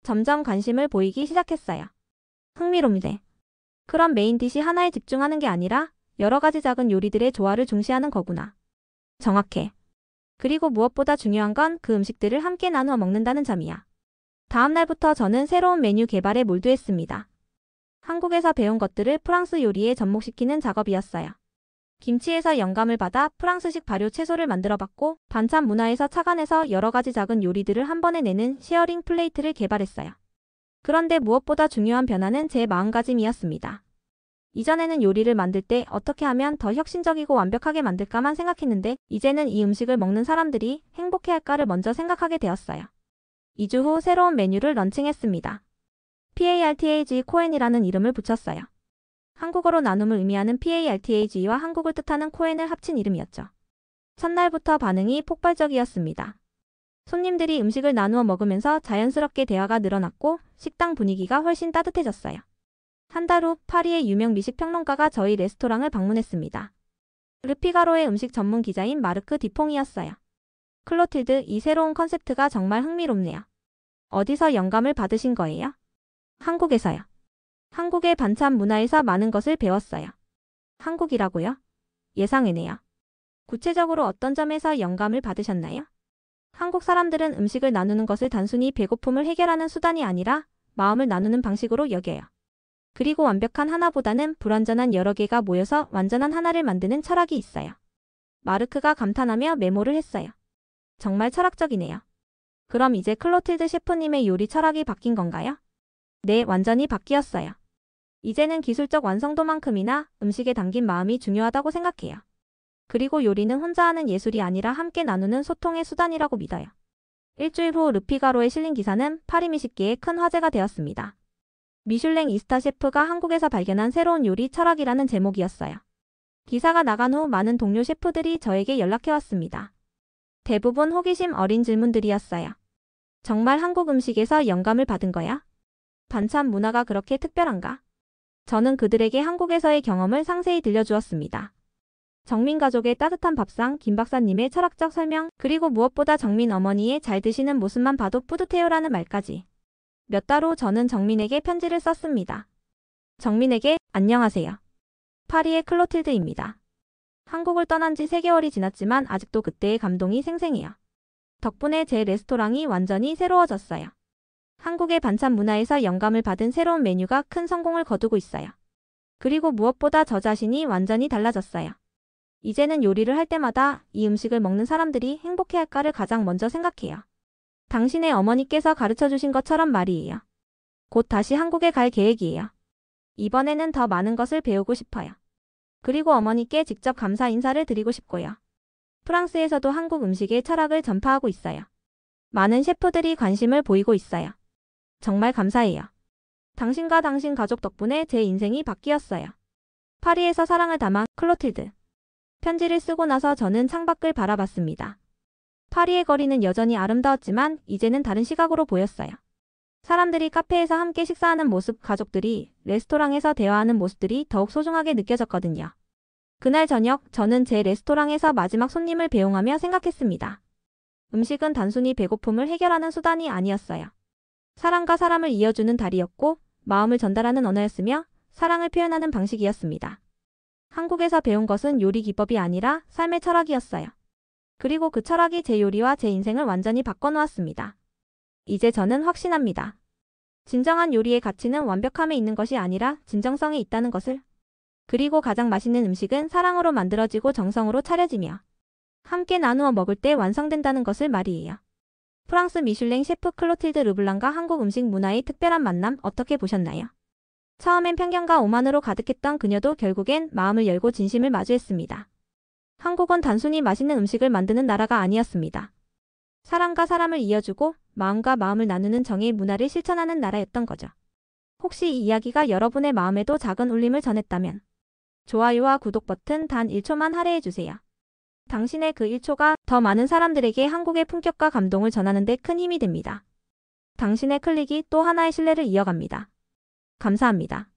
점점 관심을 보이기 시작했어요. 흥미롭네. 그럼 메인 디시 하나에 집중하는 게 아니라 여러 가지 작은 요리들의 조화를 중시하는 거구나. 정확해. 그리고 무엇보다 중요한 건 그 음식들을 함께 나누어 먹는다는 점이야. 다음 날부터 저는 새로운 메뉴 개발에 몰두했습니다. 한국에서 배운 것들을 프랑스 요리에 접목시키는 작업이었어요. 김치에서 영감을 받아 프랑스식 발효 채소를 만들어봤고 반찬 문화에서 착안해서 여러 가지 작은 요리들을 한 번에 내는 쉐어링 플레이트를 개발했어요. 그런데 무엇보다 중요한 변화는 제 마음가짐이었습니다. 이전에는 요리를 만들 때 어떻게 하면 더 혁신적이고 완벽하게 만들까만 생각했는데 이제는 이 음식을 먹는 사람들이 행복해할까를 먼저 생각하게 되었어요. 2주 후 새로운 메뉴를 런칭했습니다. PARTAG 코엔이라는 이름을 붙였어요. 한국어로 나눔을 의미하는 PARTAG와 한국을 뜻하는 코엔을 합친 이름이었죠. 첫날부터 반응이 폭발적이었습니다. 손님들이 음식을 나누어 먹으면서 자연스럽게 대화가 늘어났고 식당 분위기가 훨씬 따뜻해졌어요. 한 달 후 파리의 유명 미식 평론가가 저희 레스토랑을 방문했습니다. 르피가로의 음식 전문 기자인 마르크 디퐁이었어요. 클로틸드, 이 새로운 컨셉트가 정말 흥미롭네요. 어디서 영감을 받으신 거예요? 한국에서요. 한국의 반찬 문화에서 많은 것을 배웠어요. 한국이라고요? 예상외네요. 구체적으로 어떤 점에서 영감을 받으셨나요? 한국 사람들은 음식을 나누는 것을 단순히 배고픔을 해결하는 수단이 아니라 마음을 나누는 방식으로 여겨요. 그리고 완벽한 하나보다는 불완전한 여러 개가 모여서 완전한 하나를 만드는 철학이 있어요. 마르크가 감탄하며 메모를 했어요. 정말 철학적이네요. 그럼 이제 클로틸드 셰프님의 요리 철학이 바뀐 건가요? 네, 완전히 바뀌었어요. 이제는 기술적 완성도만큼이나 음식에 담긴 마음이 중요하다고 생각해요. 그리고 요리는 혼자 하는 예술이 아니라 함께 나누는 소통의 수단이라고 믿어요. 일주일 후 르피가로에 실린 기사는 파리 미식계에 큰 화제가 되었습니다. 미슐랭 이스타 셰프가 한국에서 발견한 새로운 요리 철학이라는 제목이었어요. 기사가 나간 후 많은 동료 셰프들이 저에게 연락해왔습니다. 대부분 호기심 어린 질문들이었어요. 정말 한국 음식에서 영감을 받은 거야? 반찬 문화가 그렇게 특별한가? 저는 그들에게 한국에서의 경험을 상세히 들려주었습니다. 정민 가족의 따뜻한 밥상, 김 박사님의 철학적 설명, 그리고 무엇보다 정민 어머니의 잘 드시는 모습만 봐도 뿌듯해요라는 말까지. 몇 달 후 저는 정민에게 편지를 썼습니다. 정민에게 안녕하세요. 파리의 클로틸드입니다. 한국을 떠난 지 3개월이 지났지만 아직도 그때의 감동이 생생해요. 덕분에 제 레스토랑이 완전히 새로워졌어요. 한국의 반찬 문화에서 영감을 받은 새로운 메뉴가 큰 성공을 거두고 있어요. 그리고 무엇보다 저 자신이 완전히 달라졌어요. 이제는 요리를 할 때마다 이 음식을 먹는 사람들이 행복해할까를 가장 먼저 생각해요. 당신의 어머니께서 가르쳐주신 것처럼 말이에요. 곧 다시 한국에 갈 계획이에요. 이번에는 더 많은 것을 배우고 싶어요. 그리고 어머니께 직접 감사 인사를 드리고 싶고요. 프랑스에서도 한국 음식의 철학을 전파하고 있어요. 많은 셰프들이 관심을 보이고 있어요. 정말 감사해요. 당신과 당신 가족 덕분에 제 인생이 바뀌었어요. 파리에서 사랑을 담아 클로틸드. 편지를 쓰고 나서 저는 창밖을 바라봤습니다. 파리의 거리는 여전히 아름다웠지만 이제는 다른 시각으로 보였어요. 사람들이 카페에서 함께 식사하는 모습, 가족들이 레스토랑에서 대화하는 모습들이 더욱 소중하게 느껴졌거든요. 그날 저녁 저는 제 레스토랑에서 마지막 손님을 배웅하며 생각했습니다. 음식은 단순히 배고픔을 해결하는 수단이 아니었어요. 사람과 사람을 이어주는 다리였고 마음을 전달하는 언어였으며 사랑을 표현하는 방식이었습니다. 한국에서 배운 것은 요리 기법이 아니라 삶의 철학이었어요. 그리고 그 철학이 제 요리와 제 인생을 완전히 바꿔놓았습니다. 이제 저는 확신합니다. 진정한 요리의 가치는 완벽함에 있는 것이 아니라 진정성에 있다는 것을. 그리고 가장 맛있는 음식은 사랑으로 만들어지고 정성으로 차려지며 함께 나누어 먹을 때 완성된다는 것을 말이에요. 프랑스 미슐랭 셰프 클로틸드 르블랑과 한국 음식 문화의 특별한 만남 어떻게 보셨나요? 처음엔 편견과 오만으로 가득했던 그녀도 결국엔 마음을 열고 진심을 마주했습니다. 한국은 단순히 맛있는 음식을 만드는 나라가 아니었습니다. 사람과 사람을 이어주고 마음과 마음을 나누는 정의 문화를 실천하는 나라였던 거죠. 혹시 이 이야기가 여러분의 마음에도 작은 울림을 전했다면 좋아요와 구독 버튼 단 1초만 할애해주세요. 당신의 그 1초가 더 많은 사람들에게 한국의 품격과 감동을 전하는 데 큰 힘이 됩니다. 당신의 클릭이 또 하나의 신뢰를 이어갑니다. 감사합니다.